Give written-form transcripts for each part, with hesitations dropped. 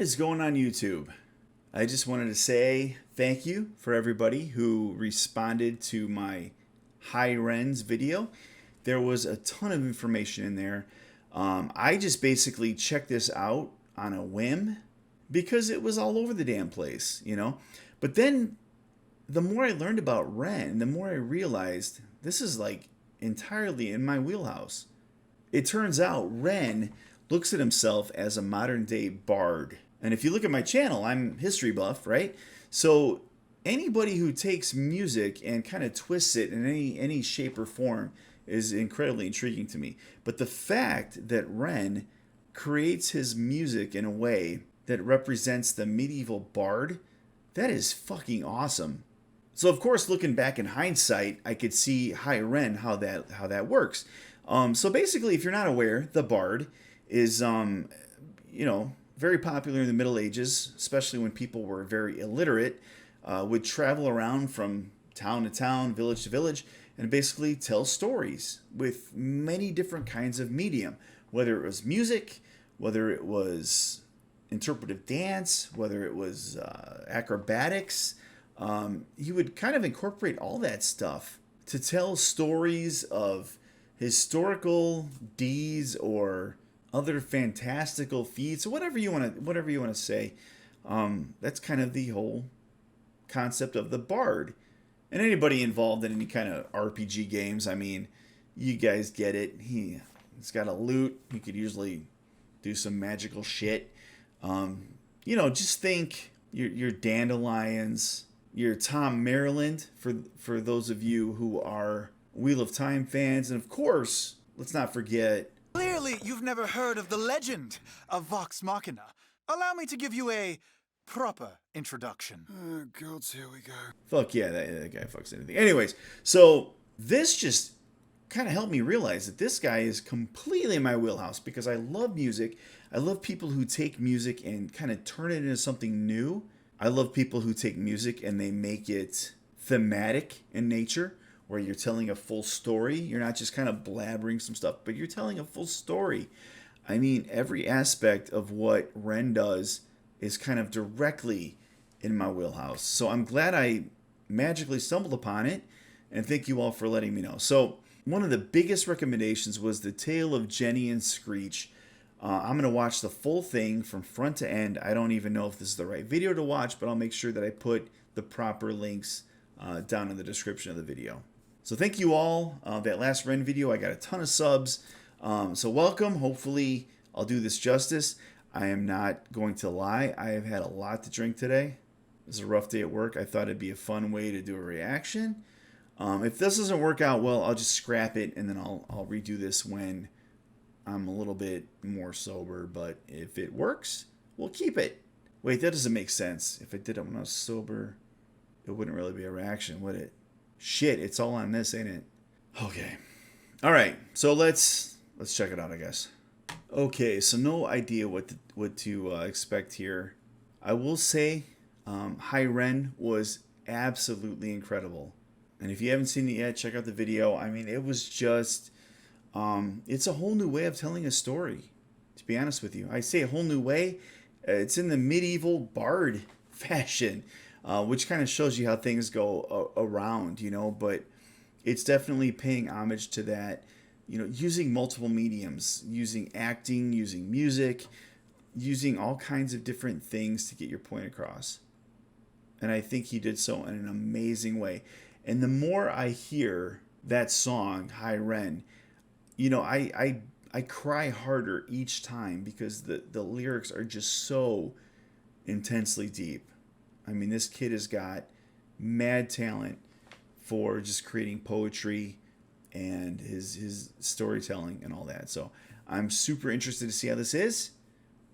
is going on YouTube? I just wanted to say thank you for everybody who responded to my High Rens video. There was a ton of information in there. I just basically checked this out on a whim because it was all over the damn place, you know. But then the more I learned about Ren, the more I realized this is like entirely in my wheelhouse. It turns out Ren looks at himself as a modern day bard. And if you look at my channel, I'm history buff, right? So anybody who takes music and kind of twists it in any shape or form is incredibly intriguing to me. But the fact that Ren creates his music in a way that represents the medieval bard, that is fucking awesome. So of course, looking back in hindsight, I could see High Ren how that works. So basically, if you're not aware, the bard is very popular in the Middle Ages, especially when people were very illiterate, would travel around from town to town, village to village, and basically tell stories with many different kinds of medium, whether it was music, whether it was interpretive dance, whether it was acrobatics. He would kind of incorporate all that stuff to tell stories of historical deeds or other fantastical feats, whatever you want to say. That's kind of the whole concept of the bard. And anybody involved in any kind of RPG games, I mean, you guys get it. He's got a lute. He could usually do some magical shit. Just think your dandelions, your Tom Maryland, for those of you who are Wheel of Time fans, and of course, let's not forget. Clearly, you've never heard of the legend of Vox Machina. Allow me to give you a proper introduction. Oh, gods, here we go. Fuck yeah, that guy fucks anything. Anyways, so this just kind of helped me realize that this guy is completely in my wheelhouse because I love music. I love people who take music and kind of turn it into something new. I love people who take music and they make it thematic in nature, where you're telling a full story. You're not just kind of blabbering some stuff, but you're telling a full story. I mean, every aspect of what Ren does is kind of directly in my wheelhouse. So I'm glad I magically stumbled upon it, and thank you all for letting me know. So one of the biggest recommendations was The Tale of Jenny and Screech. I'm going to watch the full thing from front to end. I don't even know if this is the right video to watch, but I'll make sure that I put the proper links down in the description of the video. So thank you all. That last Ren video, I got a ton of subs. So welcome. Hopefully I'll do this justice. I am not going to lie. I have had a lot to drink today. It was a rough day at work. I thought it'd be a fun way to do a reaction. If this doesn't work out well, I'll just scrap it and then I'll redo this when I'm a little bit more sober. But if it works, we'll keep it. Wait, that doesn't make sense. If I did it when I was sober, it wouldn't really be a reaction, would it? Shit, it's all on this, ain't it? Okay. All right, so let's check it out, I guess. Okay, so no idea what to expect here. I will say High Ren was absolutely incredible. And if you haven't seen it yet, check out the video. I mean, it was just, it's a whole new way of telling a story, to be honest with you. I say a whole new way. It's in the medieval bard fashion. Which kind of shows you how things go around, but it's definitely paying homage to that, using multiple mediums, using acting, using music, using all kinds of different things to get your point across. And I think he did so in an amazing way. And the more I hear that song, High Ren, I cry harder each time because the lyrics are just so intensely deep. I mean, this kid has got mad talent for just creating poetry and his storytelling and all that. So I'm super interested to see how this is.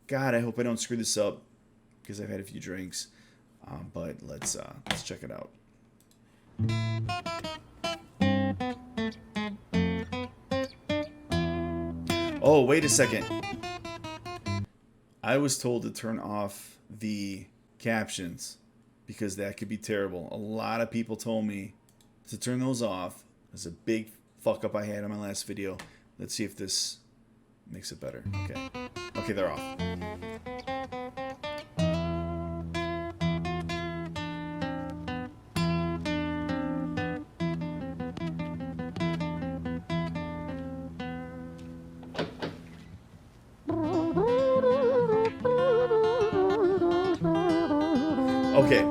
God, I hope I don't screw this up because I've had a few drinks. But let's check it out. Oh, wait a second. I was told to turn off the captions because that could be terrible. A lot of people told me to turn those off. It's a big fuck up I had in my last video. Let's see if this makes it better. Okay, they're off. Okay,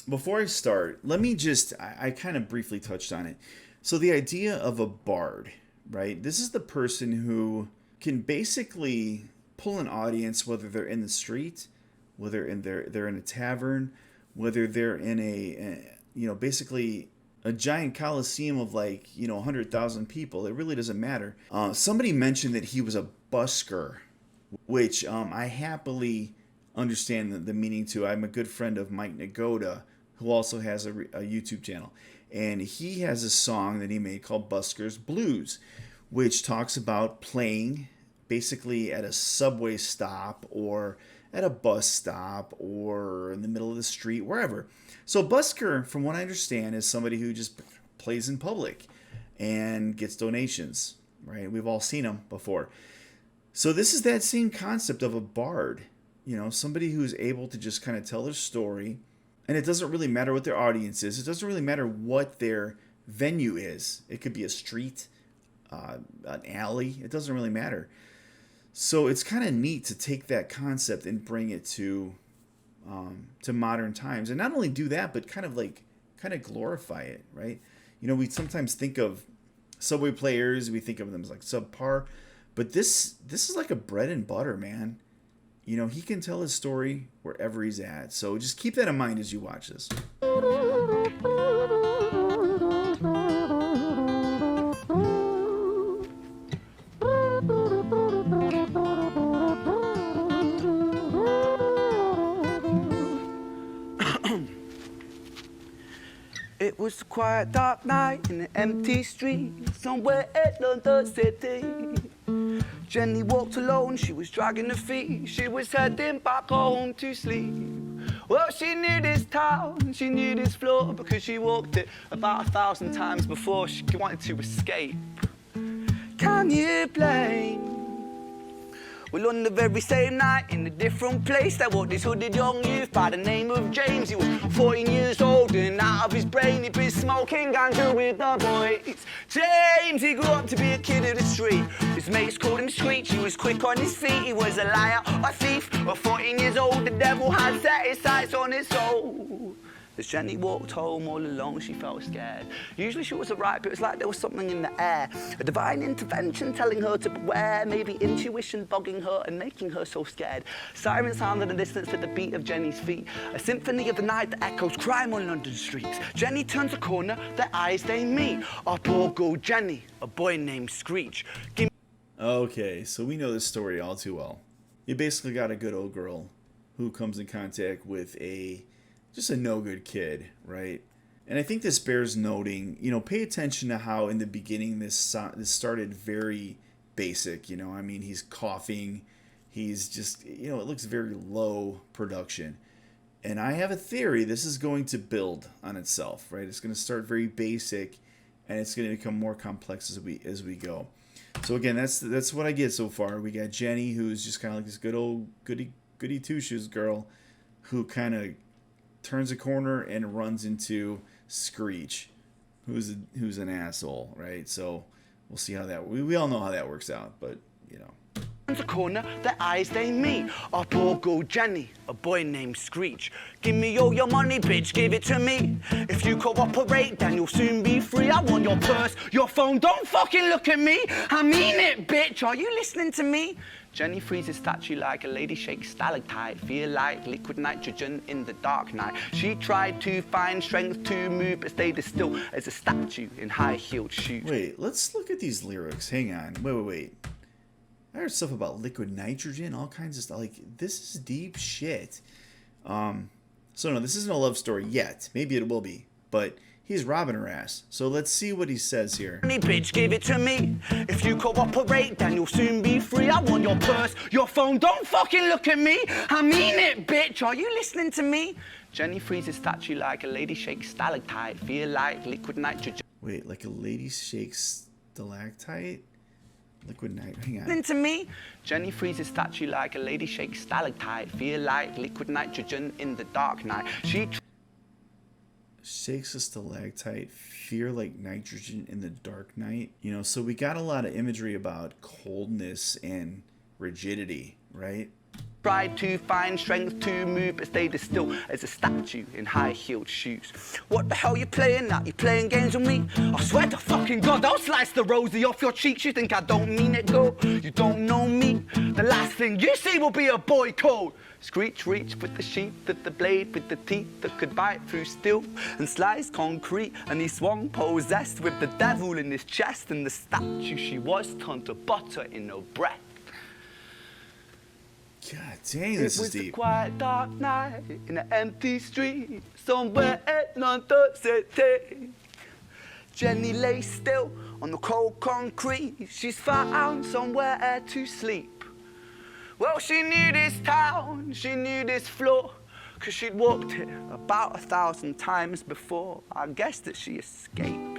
before I start, let me just, I kind of briefly touched on it. So, the idea of a bard, right? This is the person who can basically pull an audience, whether they're in the street, whether they're in a tavern, whether they're in basically a giant coliseum of 100,000 people. It really doesn't matter. Somebody mentioned that he was a busker, which I happily understand the meaning to. I'm a good friend of Mike Nagoda, who also has a YouTube channel. And he has a song that he made called Busker's Blues, which talks about playing basically at a subway stop or at a bus stop or in the middle of the street, wherever. So busker, from what I understand, is somebody who just plays in public and gets donations, right? We've all seen them before. So this is that same concept of a bard, somebody who's able to just kind of tell their story. And it doesn't really matter what their audience is. It doesn't really matter what their venue is. It could be a street, an alley. It doesn't really matter. So it's kind of neat to take that concept and bring it to modern times, and not only do that, but kind of glorify it, right? We sometimes think of subway players, we think of them as like subpar, but this is like a bread and butter, man. He can tell his story wherever he's at. So just keep that in mind as you watch this. It was a quiet, dark night in an empty street somewhere in London City. Jenny walked alone, she was dragging her feet. She was heading back home to sleep. Well, she knew this town, she knew this floor, because she walked it about 1,000 times before. She wanted to escape. Can you blame? Well, on the very same night, in a different place, there walked this hooded young youth by the name of James. He was 14 years old and out of his brain. He'd been smoking ganja with the boys. James, he grew up to be a kid of the street. His mates called him Screech. He was quick on his feet. He was a liar, a thief. At 14 years old, the devil had set his sights on his soul. As Jenny walked home all alone, she felt scared. Usually she was alright, but it was like there was something in the air. A divine intervention telling her to beware, maybe intuition bugging her and making her so scared. Sirens sounded in the distance at the beat of Jenny's feet. A symphony of the night that echoes crime on London streets. Jenny turns a corner, their eyes they meet. Up all go Jenny, a boy named Screech. Okay, so we know this story all too well. You basically got a good old girl who comes in contact with just a no-good kid, right? And I think this bears noting, pay attention to how in the beginning this started very basic, he's coughing, he's just, it looks very low production. And I have a theory this is going to build on itself, right? It's going to start very basic and it's going to become more complex as we go. So again, that's what I get so far. We got Jenny, who's just kind of like this good old goody two-shoes girl who kind of turns a corner and runs into Screech, who's an asshole, right? So we'll see how that we all know how that works out, but The corner, their eyes they meet. Up all go Jenny, a boy named Screech. Give me all your money, bitch, give it to me. If you cooperate, then you'll soon be free. I want your purse, your phone, don't fucking look at me. I mean it, bitch, are you listening to me? Jenny freezes statue like a lady shakes stalactite. Feel like liquid nitrogen in the dark night. She tried to find strength to move, but stayed as still as a statue in high-heeled shoes. Wait, let's look at these lyrics. Hang on. Wait. I heard stuff about liquid nitrogen, all kinds of stuff. This is deep shit. So no, this isn't a love story yet. Maybe it will be, but he's robbing her ass. So let's see what he says here. Bitch, give it to me. If you cooperate, then you'll soon be free. I want your purse, your phone, don't fucking look at me. I mean it, bitch, are you listening to me? Jenny freezes statue like a lady shakes stalactite. Feel like liquid nitrogen. Wait, like a lady shakes stalactite? Liquid nitrogen. Hang on. To me, Jenny freezes statue like a lady shakes stalactite. Feel like liquid nitrogen in the dark night. She shakes a stalactite, fear like nitrogen in the dark night. So we got a lot of imagery about coldness and rigidity, right? Tried to find strength to move, but stayed as still as a statue in high-heeled shoes. What the hell you playing at? You playing games with me? I swear to fucking God, I'll slice the rosy off your cheeks. You think I don't mean it, girl? You don't know me. The last thing you see will be a boy code. Screech reached with the sheath of the blade, with the teeth that could bite through steel and slice concrete. And he swung possessed with the devil in his chest, and the statue she was turned to butter in her breath. God dang, this is deep. It was a quiet dark night in an empty street somewhere in London City. Jenny lay still on the cold concrete. She's found somewhere to sleep. Well, she knew this town, she knew this floor, 'cause she'd walked it about 1,000 times before. I guess that she escaped.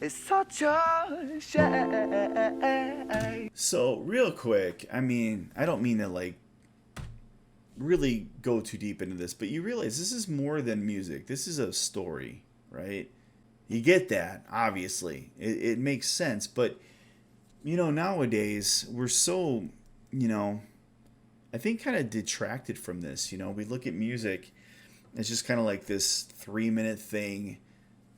It's such a shame. So, real quick, I mean, I don't mean to, like, really go too deep into this, but you realize this is more than music. This is a story, right? You get that, obviously. It makes sense, but, you know, nowadays, we're so, you know, I think kind of detracted from this, you know? We look at music, it's just kind of like this 3-minute thing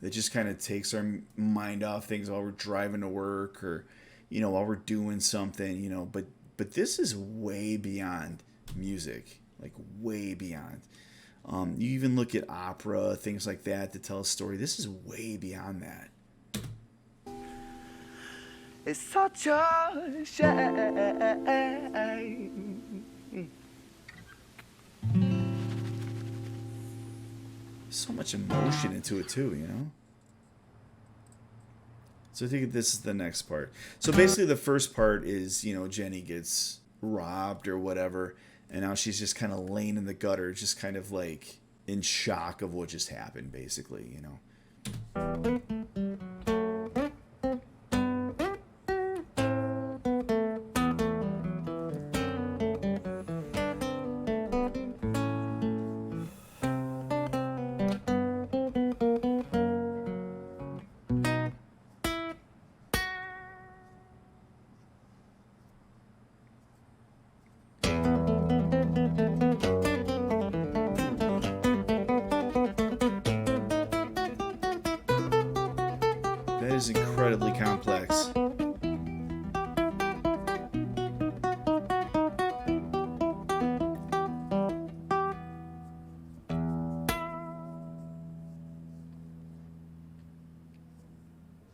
that just kind of takes our mind off things while we're driving to work or, you know, while we're doing something, you know. But this is way beyond music, like way beyond. You even look at opera, things like that, to tell a story. This is way beyond that. It's such a shame. So much emotion into it too, you know. So I think this is the next part. So basically the first part is, you know, Jenny gets robbed or whatever, and now she's just kind of laying in the gutter, just kind of like in shock of what just happened, basically, you know. That is incredibly complex.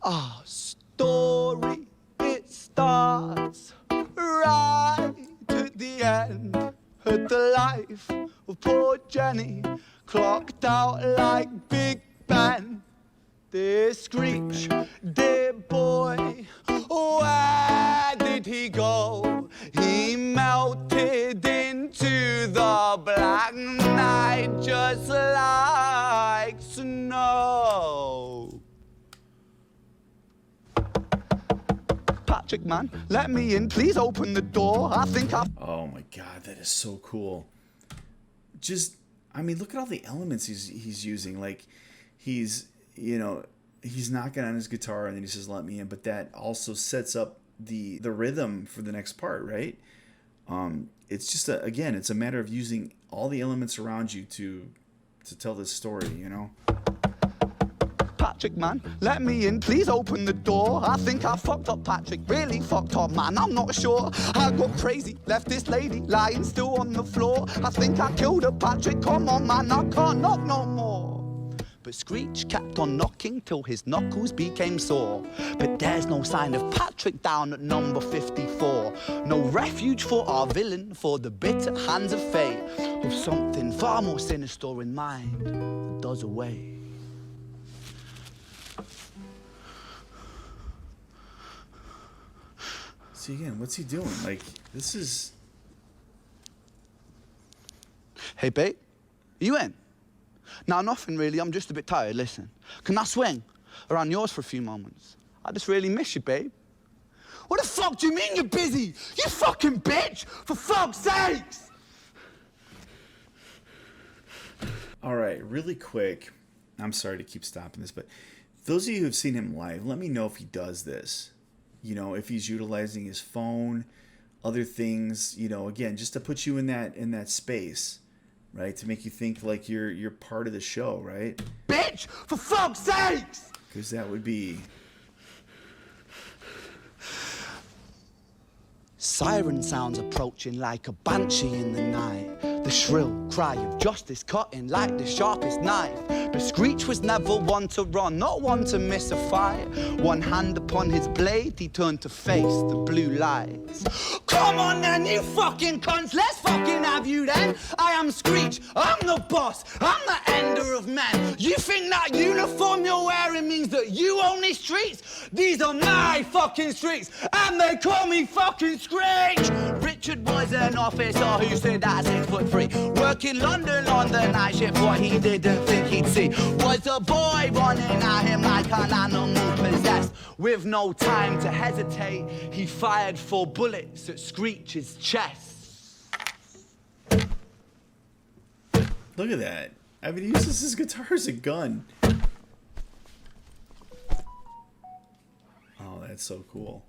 Our story, it starts right at the end. At the life of poor Jenny, clocked out like Big Ben. Dear Screech, dear boy, where did he go? He melted into the black night just like snow. Patrick, man, let me in. Please open the door. I think I've... Oh my god, that is so cool. Just, I mean, look at all the elements he's using. Like, he's, you know, he's knocking on his guitar and then he says, let me in. But that also sets up the rhythm for the next part, right? It's just, again, it's a matter of using all the elements around you to tell this story, you know? Patrick, man, let me in. Please open the door. I think I fucked up, Patrick. Really fucked up, man. I'm not sure. I got crazy. Left this lady lying still on the floor. I think I killed her, Patrick. Come on, man. I can't knock no more. But Screech kept on knocking till his knuckles became sore. But there's no sign of Patrick down at number 54. No refuge for our villain, for the bitter hands of fate, with something far more sinister in mind that does away. See, again, what's he doing? Like, this is... Hey, babe, are you in? No, nothing really. I'm just a bit tired. Listen, can I swing around yours for a few moments? I just really miss you, babe. What the fuck do you mean you're busy? You fucking bitch! For fuck's sakes! All right, really quick. I'm sorry to keep stopping this, but those of you who have seen him live, let me know if he does this. You know, if he's utilizing his phone other things, you know, again, just to put you in that space, right? To make you think like you're part of the show, right? Bitch, for fuck's sakes! Because that would be... Siren sounds approaching like a banshee in the night. The shrill cry of justice cutting like the sharpest knife. But Screech was never one to run, not one to miss a fight. One hand upon his blade, he turned to face the blue lights. Come on then, you fucking cunts, let's fucking have you then. I am Screech, I'm the boss, I'm the ender of men. You think that uniform you're wearing means that you own these streets? These are my fucking streets, and they call me fucking Screech. Richard was an officer who stood at 6'3", working London on the night shift. What he didn't think he'd see was a boy running at him like an animal possessed. With no time to hesitate, he fired 4 bullets at Screech's chest. Look at that. I mean, he uses his guitar as a gun. Oh, that's so cool.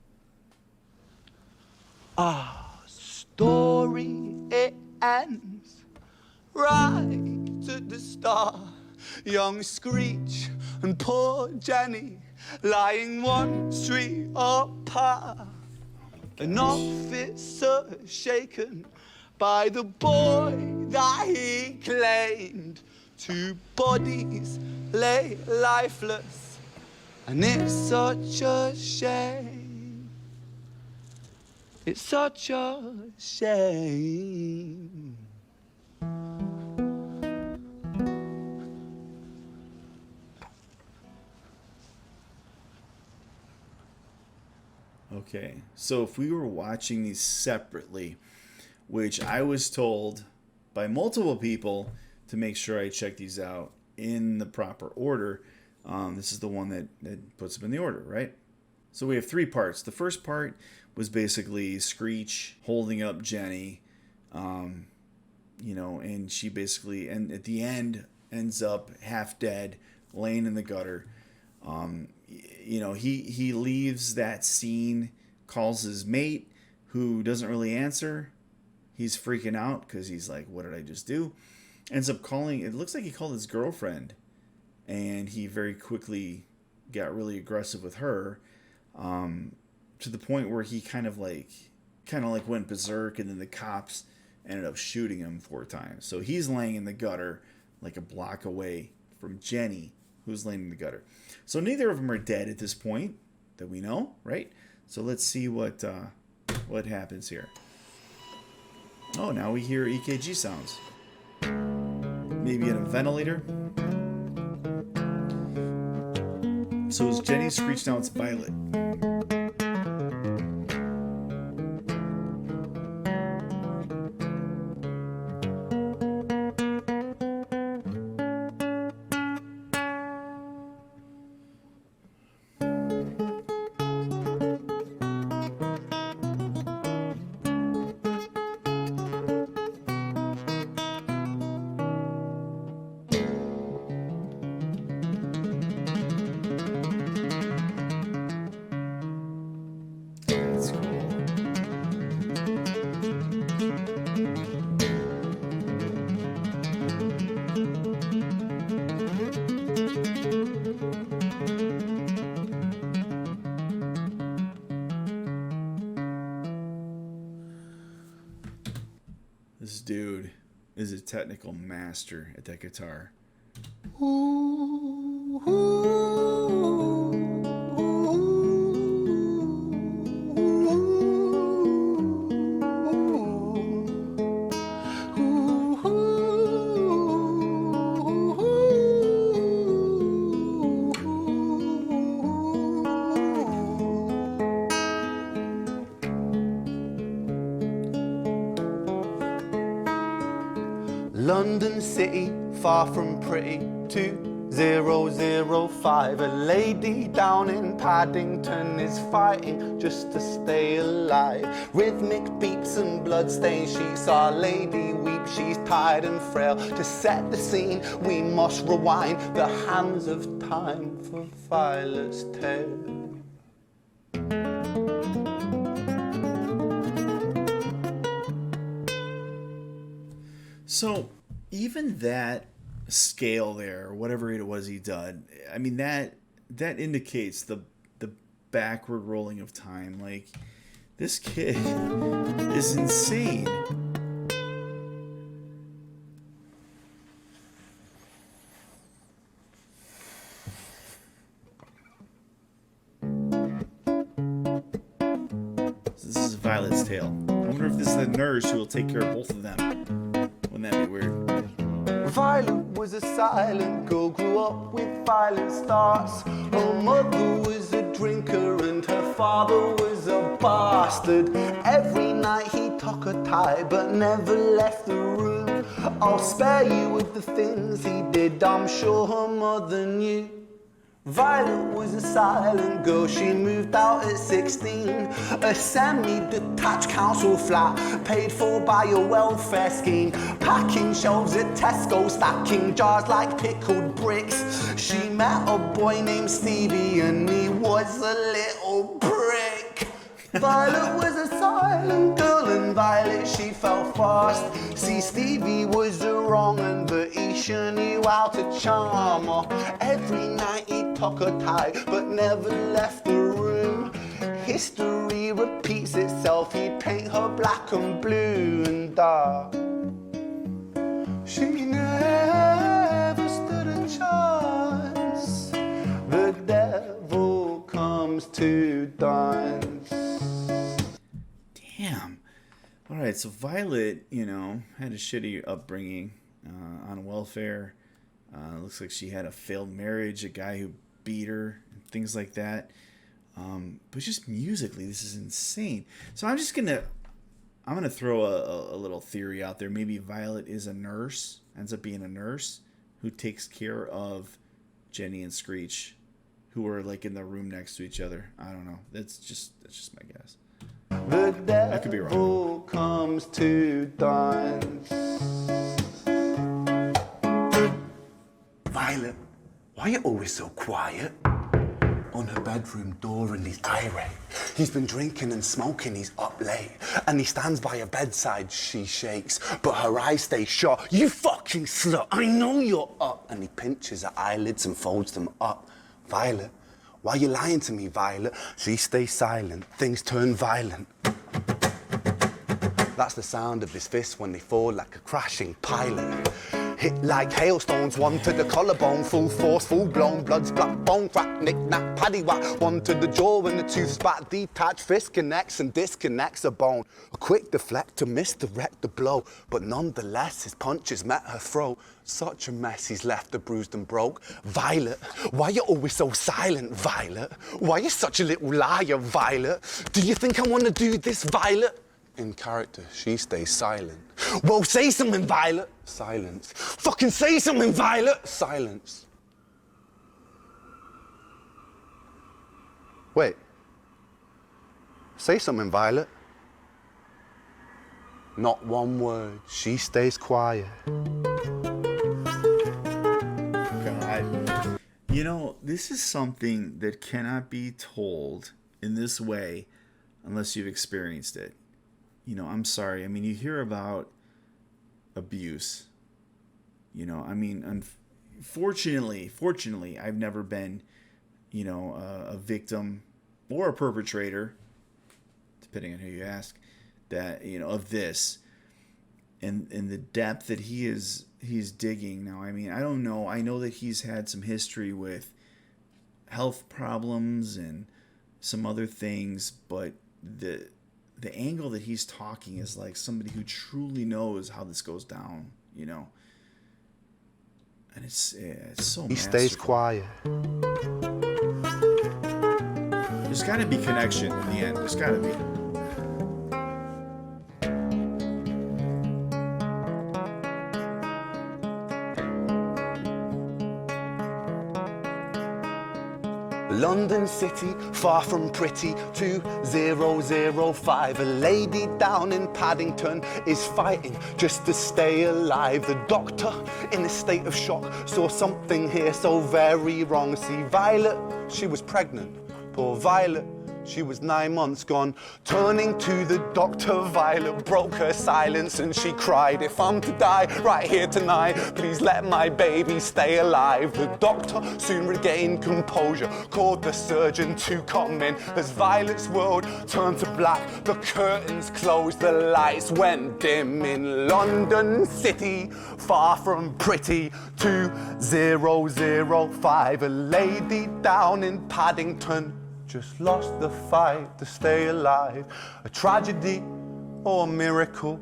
Our story, it ends right at the start. Young Screech and poor Jenny lying 1 street apart. An officer shaken by the boy that he claimed. 2 bodies lay lifeless, and it's such a shame. It's such a shame. Okay, so if we were watching these separately, which I was told by multiple people to make sure I check these out in the proper order, this is the one that puts them in the order, right? So we have 3 parts. The first part was basically Screech holding up Jenny, you know, and she basically, and at the end, ends up half dead, laying in the gutter. You know, he leaves that scene, calls his mate, who doesn't really answer. He's freaking out because he's like, what did I just do? Ends up calling, it looks like he called his girlfriend, and he very quickly got really aggressive with her, to the point where he kind of like went berserk, and then the cops ended up shooting him 4 times. So he's laying in the gutter like a block away from Jenny, who's laying in the gutter. So neither of them are dead at this point that we know, right? So let's see what happens here. Oh, now we hear EKG sounds. Maybe in a ventilator. So it's Jenny, Screech, now it's Violet. This dude is a technical master at that guitar. London City, far from pretty, 2005. A lady down in Paddington is fighting just to stay alive. Rhythmic beats and bloodstains, she's Our Lady weep, she's tired and frail. To set the scene, we must rewind the hands of time for Violet's tale. So even that scale there, or whatever it was he did, I mean that indicates the backward rolling of time. Like, this kid is insane. This is Violet's tale. I wonder if this is the nurse who will take care of both of them. Wouldn't that be weird? Violet was a silent girl, grew up with violent starts. Her mother was a drinker and her father was a bastard. Every night he took her tie but never left the room. I'll spare you with the things he did, I'm sure her mother knew. Violet was a silent girl, she moved out at 16. A semi-detached council flat, paid for by a welfare scheme. Packing shelves at Tesco, stacking jars like pickled bricks. She met a boy named Stevie and he was a little prick. Violet was a silent girl and Violet she fell fast. See, Stevie was a wrong un, but he sure knew how to charm her. Every night he took her tie but never left the room. History repeats itself, he'd paint her black and blue and dark. She never stood a chance. The devil comes to dance. Damn. All right, so Violet, you know, had a shitty upbringing on welfare. Looks like she had a failed marriage, a guy who beat her, and things like that. But just musically, this is insane. So I'm gonna throw a little theory out there. Maybe Violet is a nurse, ends up being a nurse who takes care of Jenny and Screech, who are like in the room next to each other. I don't know. That's just my guess. The I could be wrong. devil comes to dance. Violet, why are you always so quiet? On her bedroom door and he's irate. He's been drinking and smoking, he's up late. And he stands by her bedside, she shakes, but her eyes stay shut. You fucking slut, I know you're up. And he pinches her eyelids and folds them up. Violet, why are you lying to me, Violet? She stays silent, things turn violent. That's the sound of his fists when they fall like a crashing pilot. Hit like hailstones, one to the collarbone, full force, full blown, blood's black bone, crack, knick, knack, paddywhack, one to the jaw and the tooth spat, detached fist connects and disconnects a bone. A quick deflect to misdirect the blow, but nonetheless his punches met her throat. Such a mess he's left her bruised and broke. Violet, why you always so silent, Violet? Why you such a little liar, Violet? Do you think I want to do this, Violet? In character, she stays silent. Well, say something, Violet. Silence. Fucking say something, Violet. Silence. Wait. Say something, Violet. Not one word. She stays quiet. God. You know, this is something that cannot be told in this way unless you've experienced it. You know, I'm sorry. I mean, you hear about abuse. You know, I mean, fortunately, I've never been, you know, a victim or a perpetrator, depending on who you ask, that, you know, of this. And the depth that he's digging now. I mean, I don't know. I know that he's had some history with health problems and some other things, but the angle that he's talking is like somebody who truly knows how this goes down, you know. And it's so He stays quiet. There's got to be connection in the end. There's got to be. London City, far from pretty, 2005. A lady down in Paddington is fighting just to stay alive. The doctor, in a state of shock, saw something here so very wrong. See, Violet, she was pregnant. Poor Violet She was 9 months gone. Turning to the doctor, Violet broke her silence and she cried, if I'm to die right here tonight, please let my baby stay alive. The doctor soon regained composure, called the surgeon to come in. As Violet's world turned to black, the curtains closed, the lights went dim. In London City, far from pretty, 2005, a lady down in Paddington just lost the fight to stay alive. A tragedy or a miracle,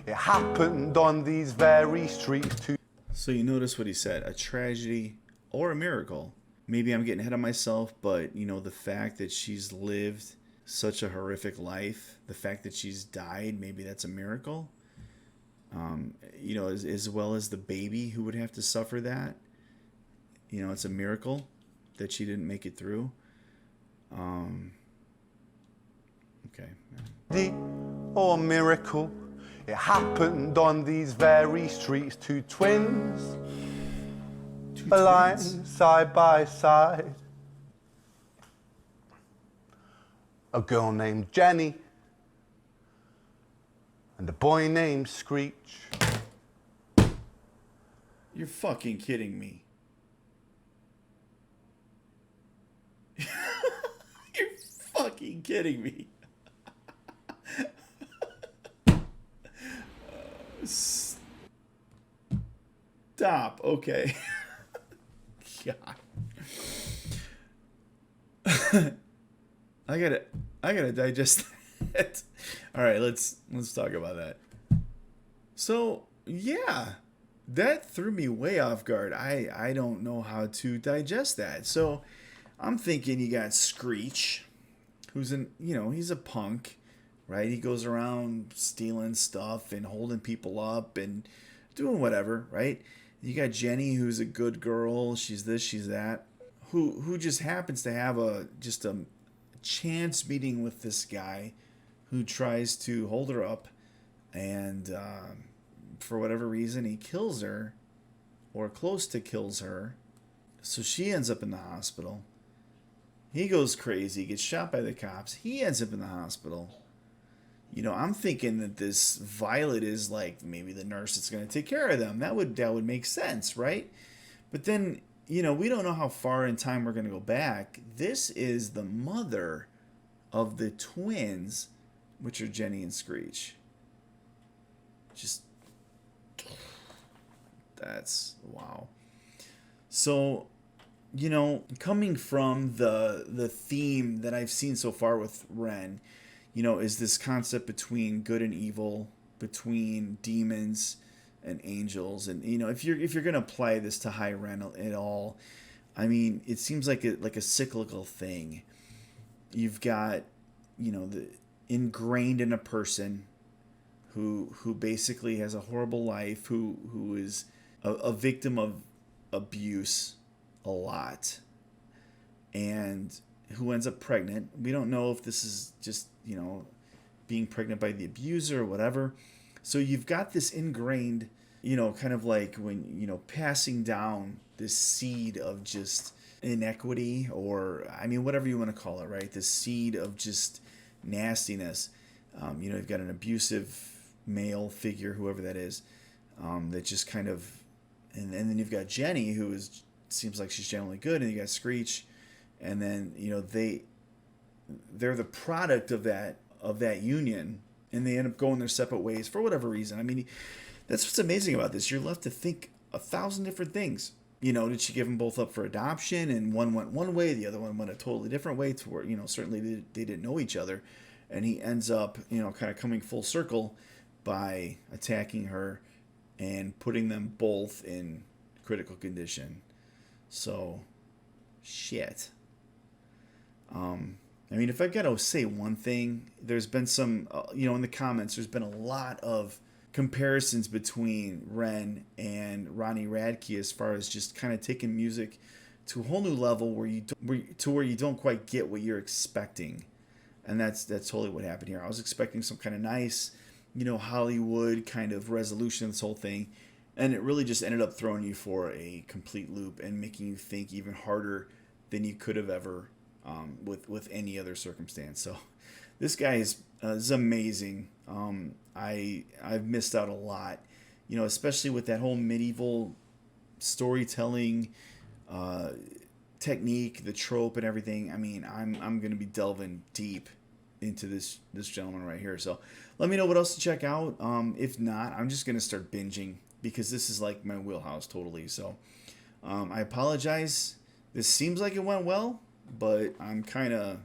it happened on these very streets too. So you notice what he said, a tragedy or a miracle. Maybe I'm getting ahead of myself, but you know, the fact that she's lived such a horrific life, the fact that she's died, maybe that's a miracle. You know, as well as the baby who would have to suffer that. You know, it's a miracle that she didn't make it through. Okay. Or miracle, it happened on these very streets. Two twins, aligned side by side. A girl named Jenny and a boy named Screech. You're fucking kidding me. You're fucking kidding me. Stop. Okay. God. I gotta digest that. All right, let's talk about that. So yeah, that threw me way off guard. I don't know how to digest that. So I'm thinking you got Screech, who's he's a punk, right? He goes around stealing stuff and holding people up and doing whatever, right? You got Jenny, who's a good girl. She's this, she's that. Who just happens to have a chance meeting with this guy who tries to hold her up, and for whatever reason he kills her, or close to kills her. So she ends up in the hospital. He goes crazy, gets shot by the cops. He ends up in the hospital. You know, I'm thinking that this Violet is like maybe the nurse that's going to take care of them. That would make sense, right? But then, you know, we don't know how far in time we're going to go back. This is the mother of the twins, which are Jenny and Screech. Just, that's, wow. So, you know, coming from the theme that I've seen so far with Ren, you know, is this concept between good and evil, between demons and angels. And, you know, if you're going to apply this to High Ren at all, I mean, it seems like a cyclical thing. You've got, you know, the ingrained in a person who basically has a horrible life, who is a victim of abuse a lot, and who ends up pregnant. We don't know if this is just, you know, being pregnant by the abuser or whatever. So you've got this ingrained, you know, kind of like when, you know, passing down this seed of just inequity, or, I mean, whatever you want to call it, right? This seed of just nastiness. You know, you've got an abusive male figure, whoever that is, that just kind of, and then you've got Jenny, who seems like she's generally good, and you got Screech, and then, you know, they're the product of that union, and they end up going their separate ways for whatever reason. I mean, that's what's amazing about this. You're left to think 1,000 different things. You know, did she give them both up for adoption, and one went one way, the other one went a totally different way, to where, you know, certainly they didn't know each other, and he ends up, you know, kind of coming full circle by attacking her and putting them both in critical condition. So, shit. I mean, if I've got to say one thing, there's been some, you know, in the comments, there's been a lot of comparisons between Ren and Ronnie Radke as far as just kind of taking music to a whole new level where you don't quite get what you're expecting. And that's totally what happened here. I was expecting some kind of nice, you know, Hollywood kind of resolution of this whole thing, and it really just ended up throwing you for a complete loop and making you think even harder than you could have ever with any other circumstance. So this guy is amazing. I've missed out a lot, especially with that whole medieval storytelling technique, the trope, and everything. I mean, I'm going to be delving deep into this gentleman right here. So let me know what else to check out. If not, I'm just going to start binging because this is like my wheelhouse totally. So I apologize. This seems like it went well, but I'm kind of,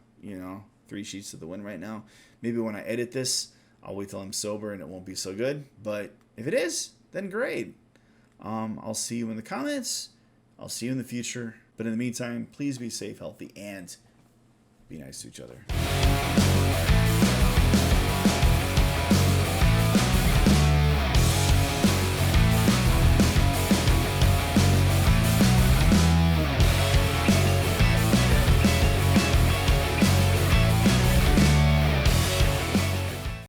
3 sheets to the wind right now. Maybe when I edit this, I'll wait till I'm sober and it won't be so good. But if it is, then great. I'll see you in the comments. I'll see you in the future. But in the meantime, please be safe, healthy, and be nice to each other.